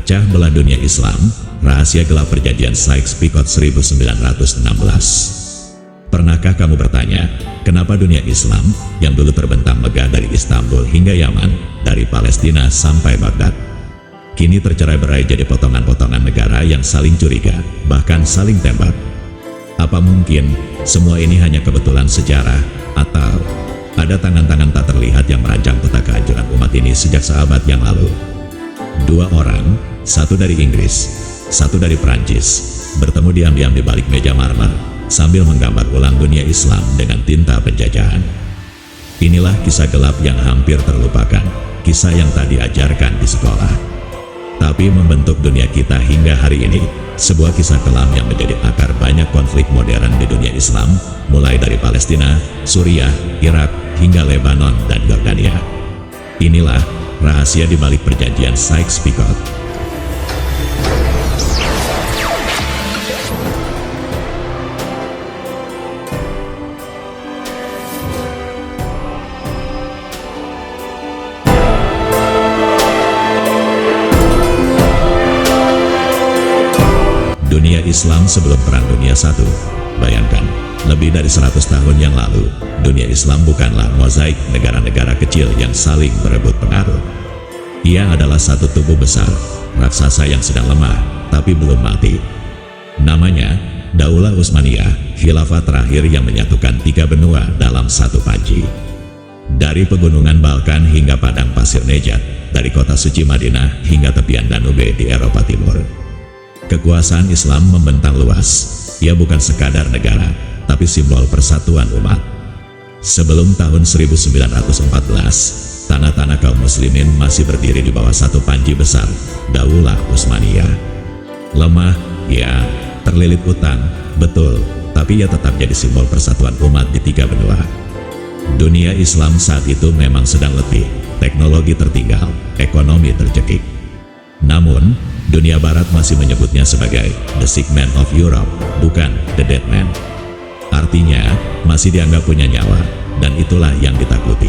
Pecah belah dunia Islam, rahasia gelap perjanjian Sykes-Picot 1916. Pernahkah kamu bertanya, kenapa dunia Islam yang dulu terbentang megah dari Istanbul hingga Yaman, dari Palestina sampai Baghdad, kini tercerai-berai jadi potongan-potongan negara yang saling curiga, bahkan saling tembak? Apa mungkin semua ini hanya kebetulan sejarah, atau ada tangan-tangan tak terlihat yang merancang peta kehancuran umat ini sejak seabad yang lalu? Dua orang, satu dari Inggris, satu dari Prancis, bertemu diam-diam di balik meja marmer sambil menggambar ulang dunia Islam dengan tinta penjajahan. Inilah kisah gelap yang hampir terlupakan, kisah yang tak diajarkan di sekolah, tapi membentuk dunia kita hingga hari ini. Sebuah kisah kelam yang menjadi akar banyak konflik modern di dunia Islam, mulai dari Palestina, Suriah, Irak, hingga Lebanon dan Yordania. Inilah rahasia di balik perjanjian Sykes-Picot. Dunia Islam sebelum Perang Dunia I. Bayangkan, lebih dari 100 tahun yang lalu, dunia Islam bukanlah mozaik negara-negara kecil yang saling berebut pengaruh. Ia adalah satu tubuh besar, raksasa yang sedang lemah, tapi belum mati. Namanya, Daulah Utsmaniyah, khilafah terakhir yang menyatukan 3 benua dalam satu panji. Dari pegunungan Balkan hingga padang pasir Nejat, dari kota suci Madinah hingga tepian Danube di Eropa Timur. Kekuasaan Islam membentang luas. Ia bukan sekadar negara, tapi simbol persatuan umat. Sebelum tahun 1914, tanah-tanah kaum muslimin masih berdiri di bawah satu panji besar, Daulah Utsmaniyah. Lemah, ya, terlilit utang, betul, tapi ia tetap jadi simbol persatuan umat di 3 benua. Dunia Islam saat itu memang sedang letih, teknologi tertinggal, ekonomi tercekik. Namun, dunia barat masih menyebutnya sebagai The Sick Man of Europe, bukan The Dead Man. Artinya, masih dianggap punya nyawa, dan itulah yang ditakuti.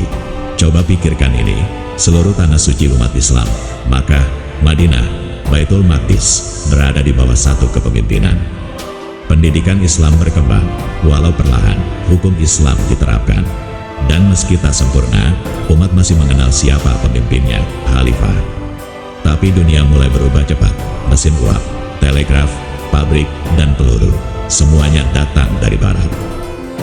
Coba pikirkan ini, seluruh tanah suci umat Islam, Makkah, Madinah, Baitul Maqdis, berada di bawah satu kepemimpinan. Pendidikan Islam berkembang, walau perlahan, hukum Islam diterapkan. Dan meski tak sempurna, umat masih mengenal siapa pemimpinnya, Khalifah. Tapi dunia mulai berubah cepat. Mesin uap, telegraf, pabrik, dan peluru, semuanya datang dari barat.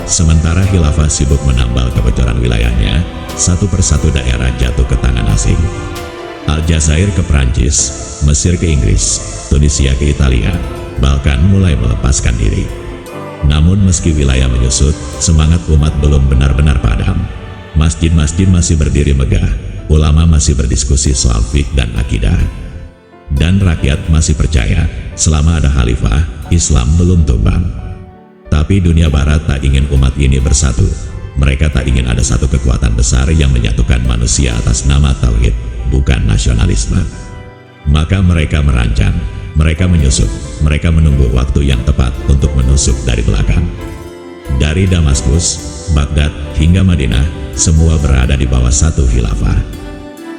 Sementara khilafah sibuk menambal kebocoran wilayahnya, satu persatu daerah jatuh ke tangan asing. Aljazair ke Prancis, Mesir ke Inggris, Tunisia ke Italia, Balkan mulai melepaskan diri. Namun meski wilayah menyusut, semangat umat belum benar-benar padam. Masjid-masjid masih berdiri megah, ulama masih berdiskusi soal fiqh dan akidah, dan rakyat masih percaya selama ada khalifah, Islam belum tumbang. Tapi dunia barat tak ingin umat ini bersatu. Mereka tak ingin ada satu kekuatan besar yang menyatukan manusia atas nama tauhid, bukan nasionalisme. Maka mereka merancang, mereka menyusup, mereka menunggu waktu yang tepat untuk menusuk dari belakang. Dari Damaskus, Baghdad, hingga Madinah, semua berada di bawah satu khilafah.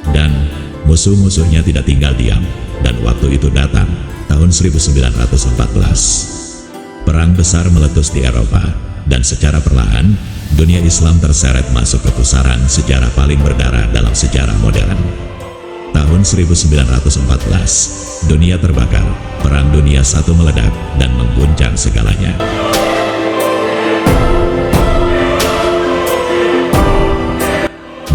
Dan musuh-musuhnya tidak tinggal diam, dan waktu itu datang, tahun 1914. Perang besar meletus di Eropa, dan secara perlahan, dunia Islam terseret masuk ke pusaran sejarah paling berdarah dalam sejarah modern. Tahun 1914, dunia terbakar, Perang Dunia I meledak dan mengguncang segalanya.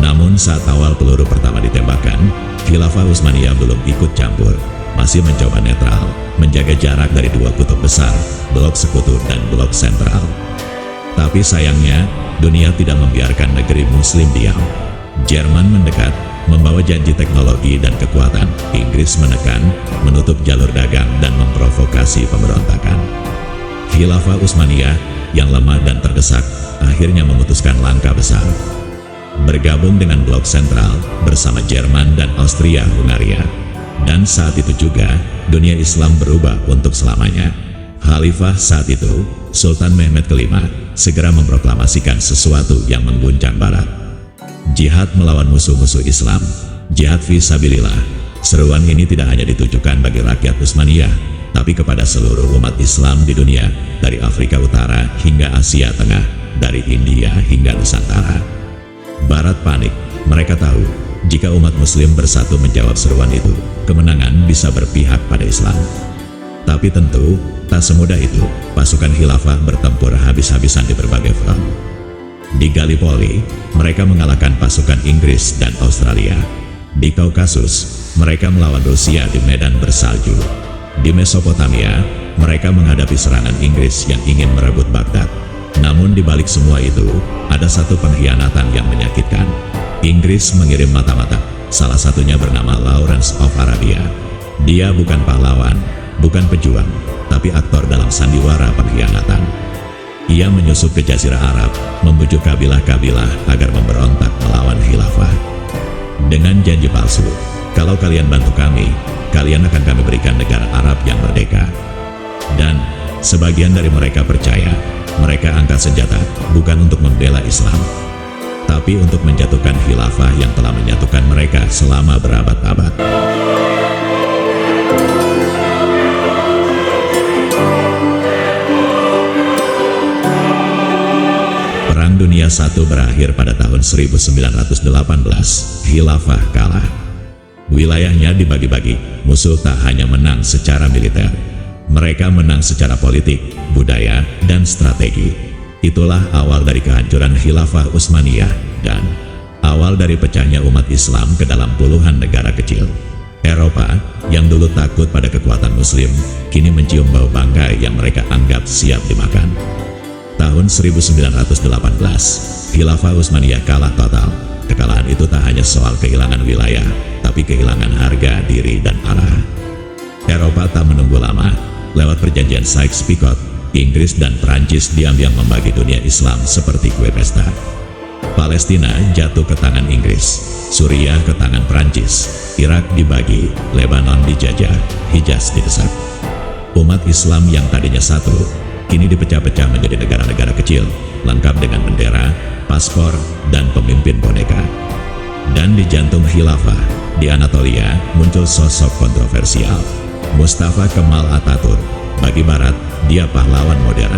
Namun saat awal peluru pertama ditembakkan, khilafah Utsmaniyah belum ikut campur, masih mencoba netral, menjaga jarak dari dua kutub besar, blok sekutu dan blok sentral. Tapi sayangnya, dunia tidak membiarkan negeri muslim diam. Jerman mendekat, membawa janji teknologi dan kekuatan. Inggris menekan, menutup jalur dagang dan memprovokasi pemberontakan. Khilafah Utsmaniyah yang lemah dan terdesak, akhirnya memutuskan langkah besar. Bergabung dengan blok sentral bersama Jerman dan Austria-Hungaria. Dan saat itu juga, dunia Islam berubah untuk selamanya. Khalifah saat itu, Sultan Mehmed V, segera memproklamasikan sesuatu yang mengguncang barat. Jihad melawan musuh-musuh Islam, jihad fi sabilillah, Seruan ini tidak hanya ditujukan bagi rakyat Utsmaniyah, tapi kepada seluruh umat Islam di dunia, dari Afrika Utara hingga Asia Tengah, dari India hingga Nusantara. Barat panik, mereka tahu, jika umat Muslim bersatu menjawab seruan itu, kemenangan bisa berpihak pada Islam. Tapi tentu, tak semudah itu, pasukan khilafah bertempur habis-habisan di berbagai front. Di Gallipoli, mereka mengalahkan pasukan Inggris dan Australia. Di Kaukasus, mereka melawan Rusia di medan bersalju. Di Mesopotamia, mereka menghadapi serangan Inggris yang ingin merebut Baghdad. Namun di balik semua itu, ada satu pengkhianatan yang menyakitkan. Inggris mengirim mata-mata, salah satunya bernama Lawrence of Arabia. Dia bukan pahlawan, bukan pejuang, tapi aktor dalam sandiwara pengkhianatan. Ia menyusup ke Jazirah Arab, membujuk kabilah-kabilah agar memberontak melawan khilafah. Dengan janji palsu, kalau kalian bantu kami, kalian akan kami berikan negara Arab yang merdeka. Dan sebagian dari mereka percaya, mereka angkat senjata bukan untuk membela Islam, tapi untuk menjatuhkan khilafah yang telah menyatukan mereka selama berabad-abad. Perang Dunia I berakhir pada tahun 1918. Khilafah kalah. Wilayahnya dibagi-bagi. Musuh tak hanya menang secara militer, mereka menang secara politik, budaya, dan strategi. Itulah awal dari kehancuran Khilafah Utsmaniyah dan awal dari pecahnya umat Islam ke dalam puluhan negara kecil. Eropa yang dulu takut pada kekuatan Muslim, kini mencium bau bangkai yang mereka anggap siap dimakan. Tahun 1918, Khilafah Utsmaniyah kalah total. Kekalahan itu tak hanya soal kehilangan wilayah, tapi kehilangan harga diri dan arah. Eropa tak menunggu lama. Lewat perjanjian Sykes-Picot, Inggris dan Prancis diam-diam membagi dunia Islam seperti kue pesta. Palestina jatuh ke tangan Inggris, Suriah ke tangan Prancis, Irak dibagi, Lebanon dijajah, Hijaz didesak. Umat Islam yang tadinya satu, kini dipecah-pecah menjadi negara-negara kecil, lengkap dengan bendera, paspor, dan pemimpin boneka. Dan di jantung khilafah, di Anatolia, muncul sosok kontroversial, Mustafa Kemal Atatürk. Bagi Barat, dia pahlawan modern.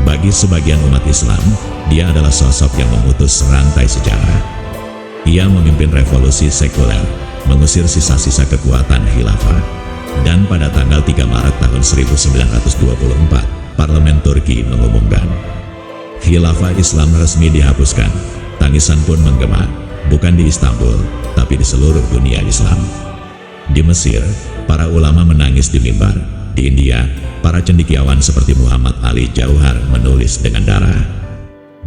Bagi sebagian umat Islam, dia adalah sosok yang memutus rantai sejarah. Ia memimpin revolusi sekuler, mengusir sisa-sisa kekuatan khilafah. Dan pada tanggal 3 Maret tahun 1924, Parlemen Turki mengumumkan khilafah Islam resmi dihapuskan. Tangisan pun menggema, bukan di Istanbul, tapi di seluruh dunia Islam. Di Mesir, para ulama menangis di mimbar. Di India, para cendekiawan seperti Muhammad Ali Jauhar menulis dengan darah.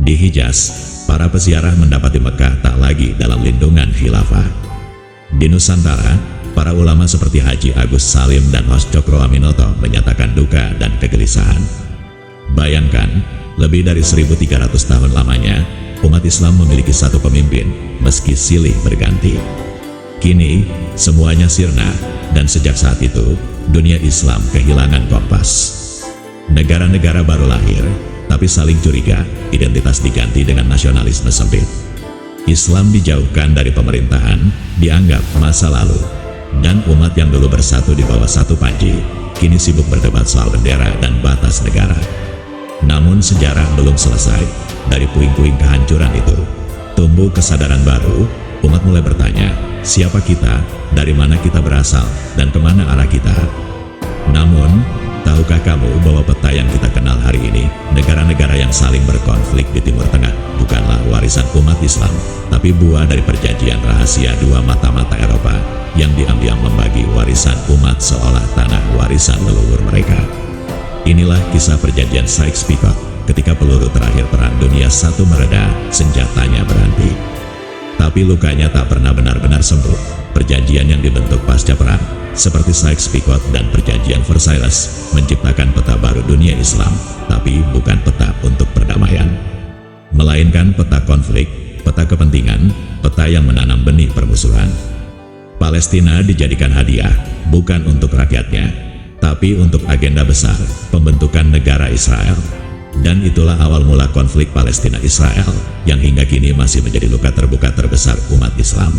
Di Hijaz, para peziarah mendapati Mekah tak lagi dalam lindungan khilafah. Di Nusantara, para ulama seperti Haji Agus Salim dan Hos Cokroaminoto menyatakan duka dan kegelisahan. Bayangkan, lebih dari 1300 tahun lamanya, umat Islam memiliki satu pemimpin, meski silih berganti. Kini, semuanya sirna, dan sejak saat itu, dunia Islam kehilangan kompas. Negara-negara baru lahir, tapi saling curiga, identitas diganti dengan nasionalisme sempit. Islam dijauhkan dari pemerintahan, dianggap masa lalu. Dan umat yang dulu bersatu di bawah satu panji, kini sibuk berdebat soal bendera dan batas negara. Namun sejarah belum selesai. Dari puing-puing kehancuran itu, tumbuh kesadaran baru. Umat mulai bertanya, siapa kita, dari mana kita berasal, dan kemana arah kita. Namun, tahukah kamu bahwa peta yang kita kenal hari ini, negara-negara yang saling berkonflik di Timur Tengah, bukanlah warisan umat Islam, tapi buah dari perjanjian rahasia dua mata-mata Eropa yang diam-diam membagi warisan umat seolah tanah warisan leluhur mereka. Inilah kisah perjanjian Sykes-Picot. Ketika peluru terakhir Perang Dunia I mereda, senjatanya berhenti. Tapi lukanya tak pernah benar-benar sembuh. Perjanjian yang dibentuk pasca perang, seperti Sykes-Picot dan perjanjian Versailles, menciptakan peta baru dunia Islam, tapi bukan peta untuk perdamaian, melainkan peta konflik, peta kepentingan, peta yang menanam benih permusuhan. Palestina dijadikan hadiah, bukan untuk rakyatnya, tapi untuk agenda besar, pembentukan negara Israel. Dan itulah awal mula konflik Palestina-Israel, yang hingga kini masih menjadi luka terbuka terbesar umat Islam.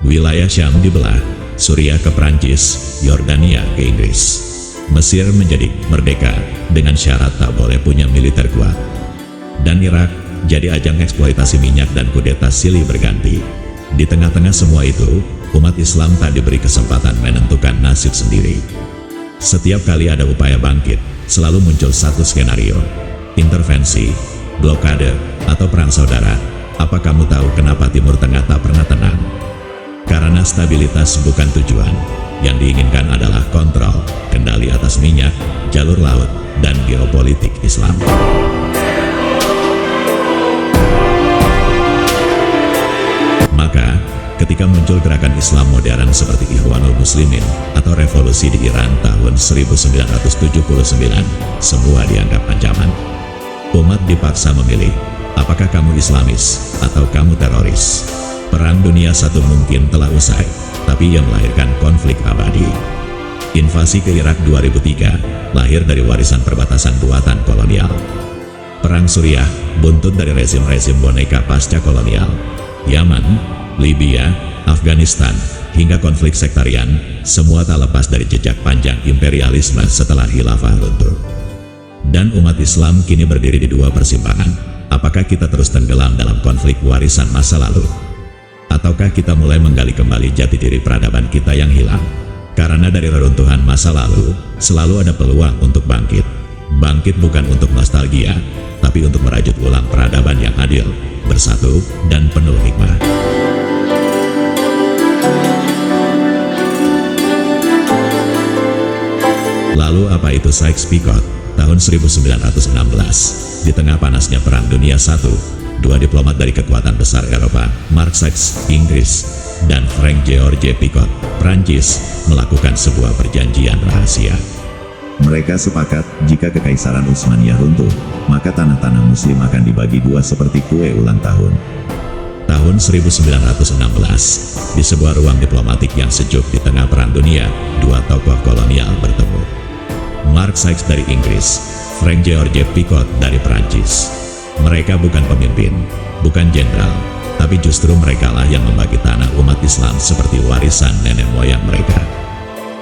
Wilayah Syam dibelah, Suriah ke Prancis, Yordania ke Inggris. Mesir menjadi merdeka dengan syarat tak boleh punya militer kuat. Dan Irak jadi ajang eksploitasi minyak dan kudeta silih berganti. Di tengah-tengah semua itu, umat Islam tak diberi kesempatan menentukan nasib sendiri. Setiap kali ada upaya bangkit, selalu muncul satu skenario: intervensi, blokade, atau perang saudara. Apa kamu tahu kenapa Timur Tengah tak pernah tenang? Karena stabilitas bukan tujuan. Yang diinginkan adalah kontrol, kendali atas minyak, jalur laut, dan geopolitik Islam. Maka, ketika muncul gerakan Islam modern seperti Ikhwanul Muslimin atau revolusi di Iran tahun 1979, semua dianggap ancaman. Umat dipaksa memilih, apakah kamu Islamis atau kamu teroris? Perang Dunia I mungkin telah usai, tapi yang melahirkan konflik abadi. Invasi ke Irak 2003 lahir dari warisan perbatasan buatan kolonial. Perang Suriah buntut dari rezim-rezim boneka pasca kolonial. Yaman, Libya, Afghanistan, hingga konflik sektarian, semua tak lepas dari jejak panjang imperialisme setelah khilafah luntur. Dan umat Islam kini berdiri di dua persimpangan. Apakah kita terus tenggelam dalam konflik warisan masa lalu? Ataukah kita mulai menggali kembali jati diri peradaban kita yang hilang? Karena dari reruntuhan masa lalu, selalu ada peluang untuk bangkit. Bangkit bukan untuk nostalgia, tapi untuk merajut ulang peradaban yang adil, bersatu, dan penuh hikmah. Lalu apa itu Sykes-Picot? Tahun 1916, di tengah panasnya Perang Dunia I, dua diplomat dari kekuatan besar Eropa, Mark Sykes, Inggris, dan Frank George Picot, Prancis, melakukan sebuah perjanjian rahasia. Mereka sepakat, jika Kekaisaran Utsmaniyah runtuh, maka tanah-tanah Muslim akan dibagi dua seperti kue ulang tahun. Tahun 1916, di sebuah ruang diplomatik yang sejuk di tengah Perang Dunia, dua tokoh kolonial bertemu. Mark Sykes dari Inggris, Frank George Picot dari Prancis. Mereka bukan pemimpin, bukan jenderal, tapi justru merekalah yang membagi tanah umat Islam seperti warisan nenek moyang mereka.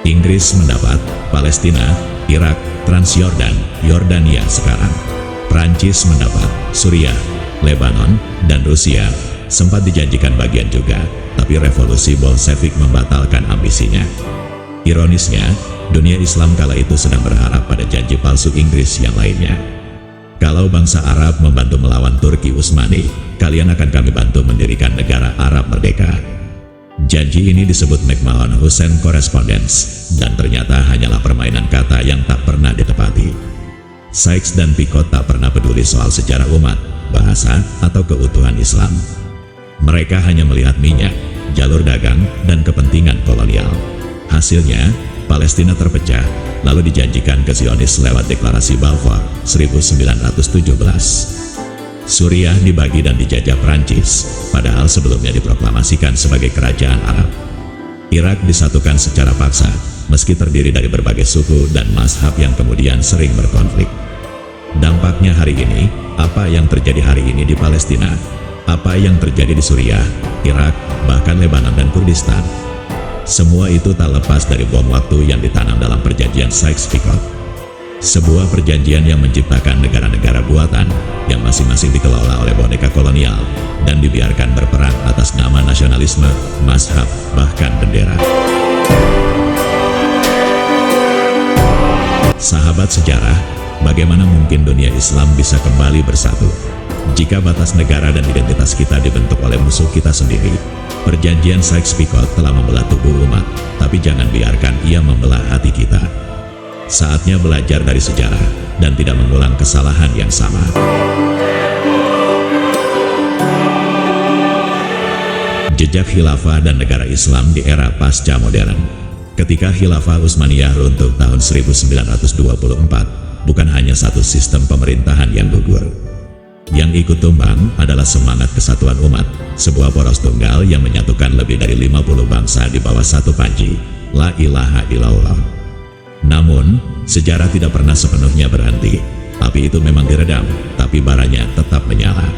Inggris mendapat Palestina, Irak, Transyordan, Yordania sekarang. Prancis mendapat Suriah, Lebanon, dan Rusia. Sempat dijanjikan bagian juga, tapi revolusi Bolshevik membatalkan ambisinya. Ironisnya, dunia Islam kala itu sedang berharap pada janji palsu Inggris yang lainnya. Kalau bangsa Arab membantu melawan Turki Utsmani, kalian akan kami bantu mendirikan negara Arab merdeka. Janji ini disebut McMahon-Hussein Correspondence, dan ternyata hanyalah permainan kata yang tak pernah ditepati. Sykes dan Picot tak pernah peduli soal sejarah umat, bahasa, atau keutuhan Islam. Mereka hanya melihat minyak, jalur dagang, dan kepentingan kolonial. Hasilnya, Palestina terpecah, lalu dijanjikan ke Zionis lewat deklarasi Balfour 1917. Suriah dibagi dan dijajah Prancis, padahal sebelumnya diproklamasikan sebagai kerajaan Arab. Irak disatukan secara paksa, meski terdiri dari berbagai suku dan mazhab yang kemudian sering berkonflik. Dampaknya hari ini, apa yang terjadi hari ini di Palestina, apa yang terjadi di Suriah, Irak, bahkan Lebanon dan Kurdistan. Semua itu tak lepas dari bom waktu yang ditanam dalam perjanjian Sykes-Picot. Sebuah perjanjian yang menciptakan negara-negara buatan yang masing-masing dikelola oleh boneka kolonial dan dibiarkan berperang atas nama nasionalisme, mazhab, bahkan bendera. Sahabat sejarah, bagaimana mungkin dunia Islam bisa kembali bersatu jika batas negara dan identitas kita dibentuk oleh musuh kita sendiri? Perjanjian Sykes-Picot telah membelah tubuh umat, tapi jangan biarkan ia membelah hati kita. Saatnya belajar dari sejarah dan tidak mengulang kesalahan yang sama. Jejak khilafah dan negara Islam di era pasca modern. Ketika khilafah Utsmaniyah runtuh tahun 1924, bukan hanya satu sistem pemerintahan yang gugur. Yang ikut tumbang adalah semangat kesatuan umat, sebuah poros tunggal yang menyatukan lebih dari 50 bangsa di bawah satu panji, La ilaha illallah. Namun, sejarah tidak pernah sepenuhnya berhenti. Api itu memang diredam, tapi baranya tetap menyala.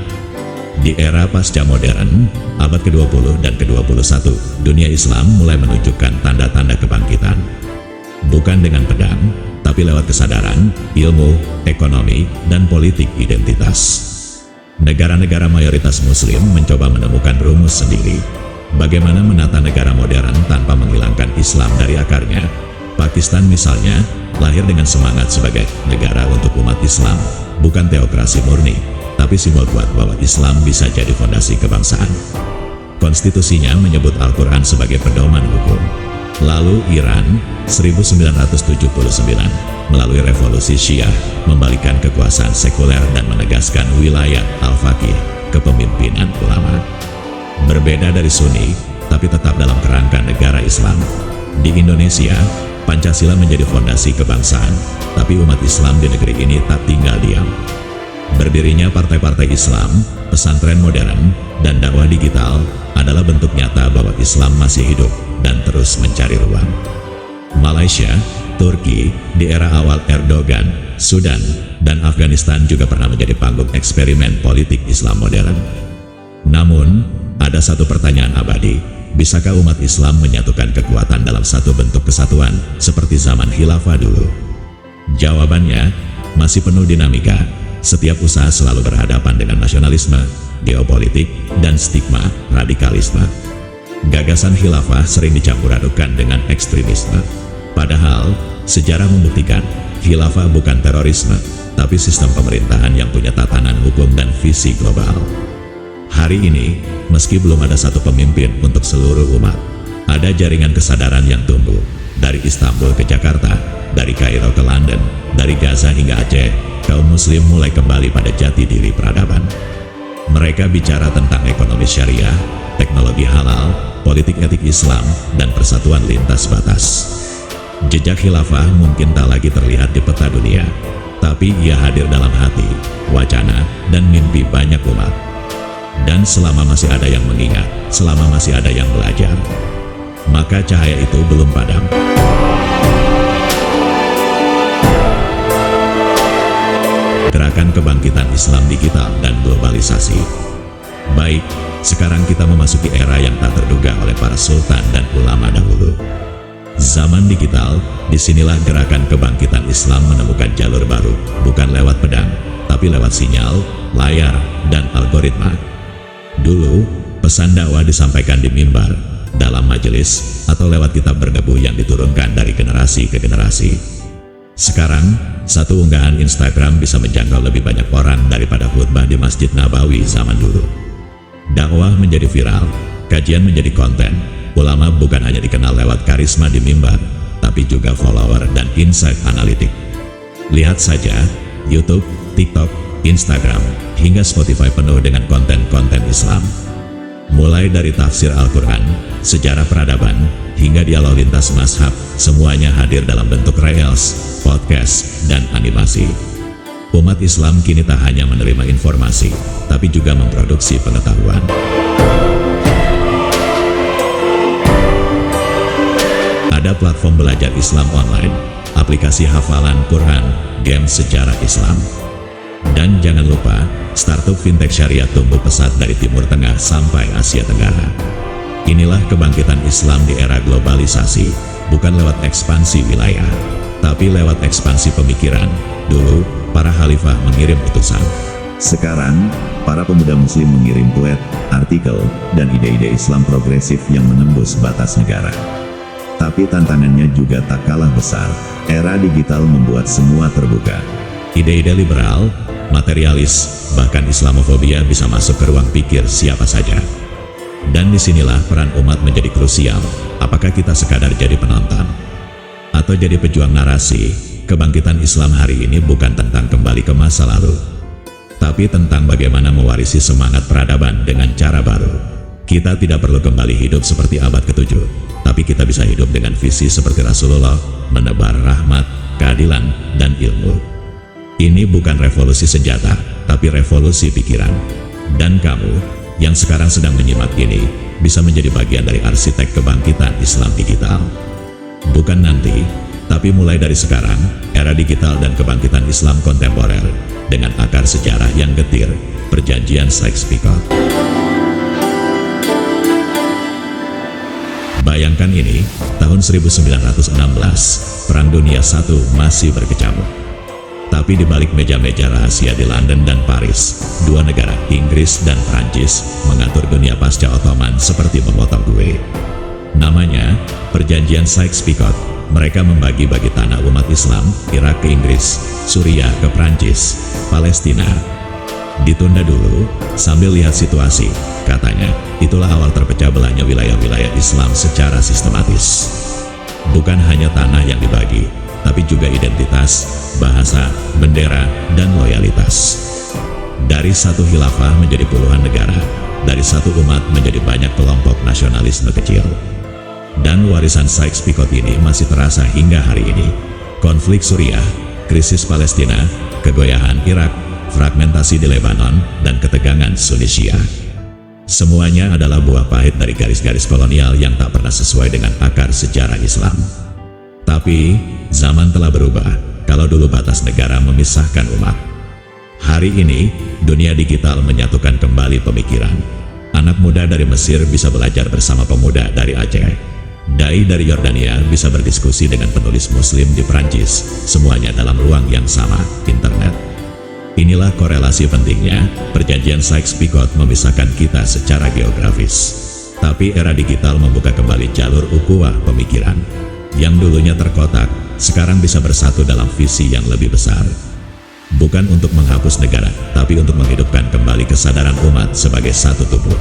Di era pasca modern, abad ke-20 dan ke-21, dunia Islam mulai menunjukkan tanda-tanda kebangkitan. Bukan dengan pedang, tapi lewat kesadaran, ilmu, ekonomi, dan politik identitas. Negara-negara mayoritas Muslim mencoba menemukan rumus sendiri. Bagaimana menata negara modern tanpa menghilangkan Islam dari akarnya. Pakistan misalnya, lahir dengan semangat sebagai negara untuk umat Islam, bukan teokrasi murni, tapi simbol kuat bahwa Islam bisa jadi fondasi kebangsaan. Konstitusinya menyebut Al-Quran sebagai pedoman hukum. Lalu Iran, 1979, melalui revolusi Syiah, membalikan kekuasaan sekuler dan menegaskan wilayah Al-Faqih, kepemimpinan ulama. Berbeda dari Sunni, tapi tetap dalam kerangka negara Islam. Di Indonesia, Pancasila menjadi fondasi kebangsaan, tapi umat Islam di negeri ini tak tinggal diam. Berdirinya partai-partai Islam, pesantren modern, dan dakwah digital adalah bentuk nyata bahwa Islam masih hidup dan terus mencari ruang. Malaysia, Turki, di era awal Erdogan, Sudan, dan Afghanistan juga pernah menjadi panggung eksperimen politik Islam modern. Namun, ada satu pertanyaan abadi, bisakah umat Islam menyatukan kekuatan dalam satu bentuk kesatuan seperti zaman khilafah dulu? Jawabannya, masih penuh dinamika. Setiap usaha selalu berhadapan dengan nasionalisme, geopolitik, dan stigma radikalisme. Gagasan khilafah sering dicampur adukan dengan ekstremisme. Padahal, sejarah membuktikan khilafah bukan terorisme, tapi sistem pemerintahan yang punya tatanan hukum dan visi global. Hari ini, meski belum ada satu pemimpin untuk seluruh umat, ada jaringan kesadaran yang tumbuh. Dari Istanbul ke Jakarta, dari Kairo ke London, dari Gaza hingga Aceh, kaum muslim mulai kembali pada jati diri peradaban. Mereka bicara tentang ekonomi syariah, teknologi halal, politik etik Islam, dan persatuan lintas batas. Jejak khilafah mungkin tak lagi terlihat di peta dunia, tapi ia hadir dalam hati, wacana, dan mimpi banyak umat. Dan selama masih ada yang mengingat, selama masih ada yang belajar, maka cahaya itu belum padam. Gerakan kebangkitan Islam digital dan globalisasi. Baik, sekarang kita memasuki era yang tak terduga oleh para sultan dan ulama dahulu. Zaman digital, disinilah gerakan kebangkitan Islam menemukan jalur baru, bukan lewat pedang, tapi lewat sinyal, layar, dan algoritma. Dulu, pesan dakwah disampaikan di mimbar, dalam majelis, atau lewat kitab berdebu yang diturunkan dari generasi ke generasi. Sekarang, satu unggahan Instagram bisa menjangkau lebih banyak orang daripada khutbah di Masjid Nabawi zaman dulu. Dakwah menjadi viral, kajian menjadi konten. Ulama bukan hanya dikenal lewat karisma di mimbar, tapi juga follower dan insight analitik. Lihat saja, YouTube, TikTok, Instagram, hingga Spotify penuh dengan konten-konten Islam. Mulai dari tafsir Al-Quran, sejarah peradaban, hingga dialog lintas mazhab, semuanya hadir dalam bentuk reels, podcast, dan animasi. Umat Islam kini tak hanya menerima informasi, tapi juga memproduksi pengetahuan. Ada platform belajar Islam online, aplikasi hafalan Quran, game sejarah Islam. Dan jangan lupa, startup fintech syariah tumbuh pesat dari Timur Tengah sampai Asia Tenggara. Inilah kebangkitan Islam di era globalisasi, bukan lewat ekspansi wilayah, tapi lewat ekspansi pemikiran. Dulu, para khalifah mengirim utusan. Sekarang, para pemuda muslim mengirim tweet, artikel, dan ide-ide Islam progresif yang menembus batas negara. Tapi tantangannya juga tak kalah besar. Era digital membuat semua terbuka. Ide-ide liberal, materialis, bahkan Islamofobia bisa masuk ke ruang pikir siapa saja. Dan disinilah peran umat menjadi krusial. Apakah kita sekadar jadi penonton? Atau jadi pejuang narasi? Kebangkitan Islam hari ini bukan tentang kembali ke masa lalu, tapi tentang bagaimana mewarisi semangat peradaban dengan cara baru. Kita tidak perlu kembali hidup seperti abad ke-7, tapi kita bisa hidup dengan visi seperti Rasulullah, menebar rahmat, keadilan, dan ilmu. Ini bukan revolusi senjata, tapi revolusi pikiran. Dan kamu, yang sekarang sedang menyimak ini, bisa menjadi bagian dari arsitek kebangkitan Islam digital. Bukan nanti, tapi mulai dari sekarang, era era digital dan kebangkitan Islam kontemporer, dengan akar sejarah yang getir, Perjanjian Sykes-Picot. Bayangkan ini, tahun 1916, Perang Dunia I masih berkecamuk. Tapi di balik meja-meja rahasia di London dan Paris, dua negara, Inggris dan Prancis, mengatur dunia pasca Ottoman seperti memotong kue. Namanya, Perjanjian Sykes-Picot. Mereka membagi-bagi tanah umat Islam, Irak ke Inggris, Suriah ke Prancis, Palestina ditunda dulu, sambil lihat situasi. Katanya, itulah awal terpecah belahnya wilayah-wilayah Islam secara sistematis. Bukan hanya tanah yang dibagi, tapi juga identitas, bahasa, bendera, dan loyalitas. Dari satu khilafah menjadi puluhan negara, dari satu umat menjadi banyak kelompok nasionalisme kecil. Dan warisan Sykes-Picot ini masih terasa hingga hari ini. Konflik Suriah, krisis Palestina, kegoyahan Irak, fragmentasi di Lebanon, dan ketegangan Sunni Syiah. Semuanya adalah buah pahit dari garis-garis kolonial yang tak pernah sesuai dengan akar sejarah Islam. Tapi, zaman telah berubah. Kalau dulu batas negara memisahkan umat, hari ini, dunia digital menyatukan kembali pemikiran. Anak muda dari Mesir bisa belajar bersama pemuda dari Aceh. Dai dari Yordania bisa berdiskusi dengan penulis Muslim di Prancis, semuanya dalam ruang yang sama, internet. Inilah korelasi pentingnya, Perjanjian Sykes-Picot memisahkan kita secara geografis. Tapi era digital membuka kembali jalur ukhuwah pemikiran. Yang dulunya terkotak, sekarang bisa bersatu dalam visi yang lebih besar. Bukan untuk menghapus negara, tapi untuk menghidupkan kembali kesadaran umat sebagai satu tubuh.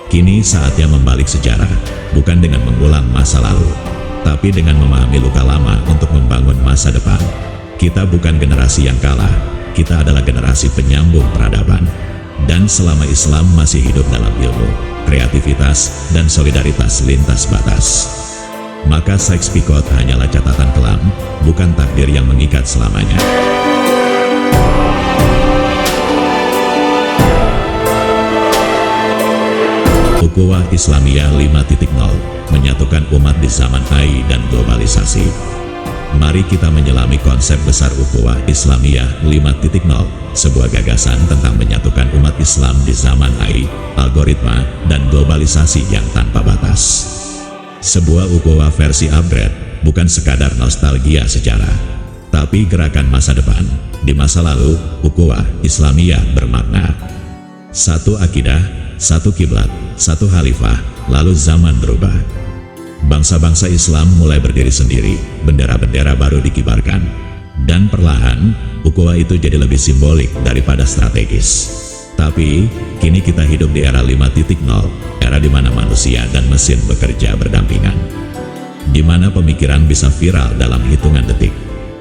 Kini saatnya membalik sejarah, bukan dengan mengulang masa lalu, tapi dengan memahami luka lama untuk membangun masa depan. Kita bukan generasi yang kalah, kita adalah generasi penyambung peradaban. Dan selama Islam masih hidup dalam ilmu, kreativitas, dan solidaritas lintas batas, maka Sykes-Picot hanyalah catatan kelam, bukan takdir yang mengikat selamanya. Ukhuwah Islamiyah 5.0 menyatukan umat di zaman AI dan globalisasi. Mari kita menyelami konsep besar Ukhuwah Islamiyah 5.0, sebuah gagasan tentang menyatukan umat Islam di zaman AI, algoritma, dan globalisasi yang tanpa batas. Sebuah ukhuwah versi upgrade, bukan sekadar nostalgia sejarah, tapi gerakan masa depan. Di masa lalu, Ukhuwah Islamiyah bermakna satu akidah, satu kiblat, satu khalifah, lalu zaman berubah. Bangsa-bangsa Islam mulai berdiri sendiri, bendera-bendera baru dikibarkan. Dan perlahan, ukhuwah itu jadi lebih simbolik daripada strategis. Tapi, kini kita hidup di era 5.0, era di mana manusia dan mesin bekerja berdampingan. Di mana pemikiran bisa viral dalam hitungan detik.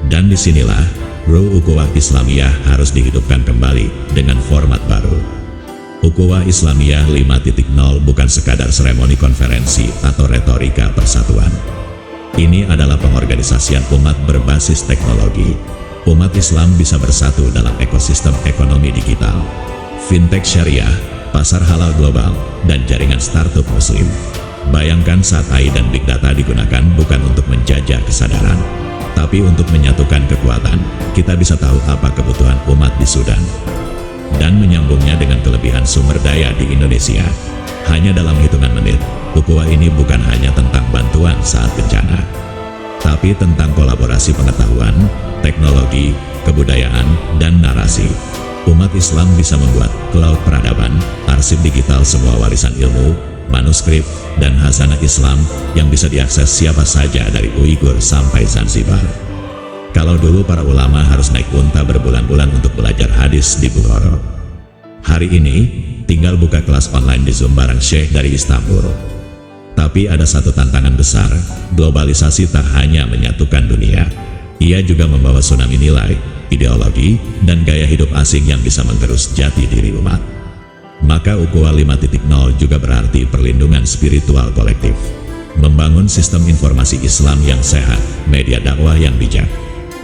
Dan disinilah, ruh ukhuwah Islamiyah harus dihidupkan kembali dengan format baru. Ukhuwah Islamiyah 5.0 bukan sekadar seremoni konferensi atau retorika persatuan. Ini adalah pengorganisasian umat berbasis teknologi. Umat Islam bisa bersatu dalam ekosistem ekonomi digital, fintech syariah, pasar halal global, dan jaringan startup muslim. Bayangkan saat AI dan Big Data digunakan bukan untuk menjajah kesadaran, tapi untuk menyatukan kekuatan. Kita bisa tahu apa kebutuhan umat di Sudan, dan menyambungnya dengan kelebihan sumber daya di Indonesia. Hanya dalam hitungan menit, ukhuwah ini bukan hanya tentang bantuan saat bencana, tapi tentang kolaborasi pengetahuan, teknologi, kebudayaan, dan narasi. Umat Islam bisa membuat cloud peradaban, arsip digital semua warisan ilmu, manuskrip, dan khazanah Islam yang bisa diakses siapa saja dari Uighur sampai Zanzibar. Kalau dulu para ulama harus naik unta berbulan-bulan untuk belajar hadis di Bukhara, hari ini tinggal buka kelas online di Zoom bareng Syekh dari Istanbul. Tapi ada satu tantangan besar, globalisasi tak hanya menyatukan dunia, ia juga membawa tsunami nilai, ideologi, dan gaya hidup asing yang bisa menggerus jati diri umat. Maka ukhuwah 5.0 juga berarti perlindungan spiritual kolektif, membangun sistem informasi Islam yang sehat, media dakwah yang bijak,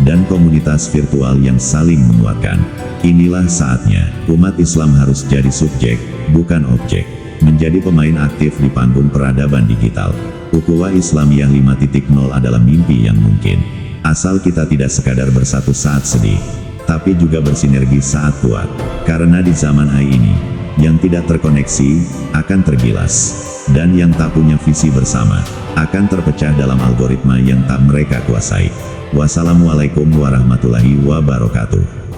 dan komunitas virtual yang saling menguatkan. Inilah saatnya, umat Islam harus jadi subjek, bukan objek, menjadi pemain aktif di panggung peradaban digital. Ukhuwah Islamiyah 5.0 adalah mimpi yang mungkin. asal kita tidak sekadar bersatu saat sedih, tapi juga bersinergi saat kuat. Karena di zaman AI ini, yang tidak terkoneksi akan tergilas, dan yang tak punya visi bersama akan terpecah dalam algoritma yang tak mereka kuasai. Wassalamualaikum warahmatullahi wabarakatuh.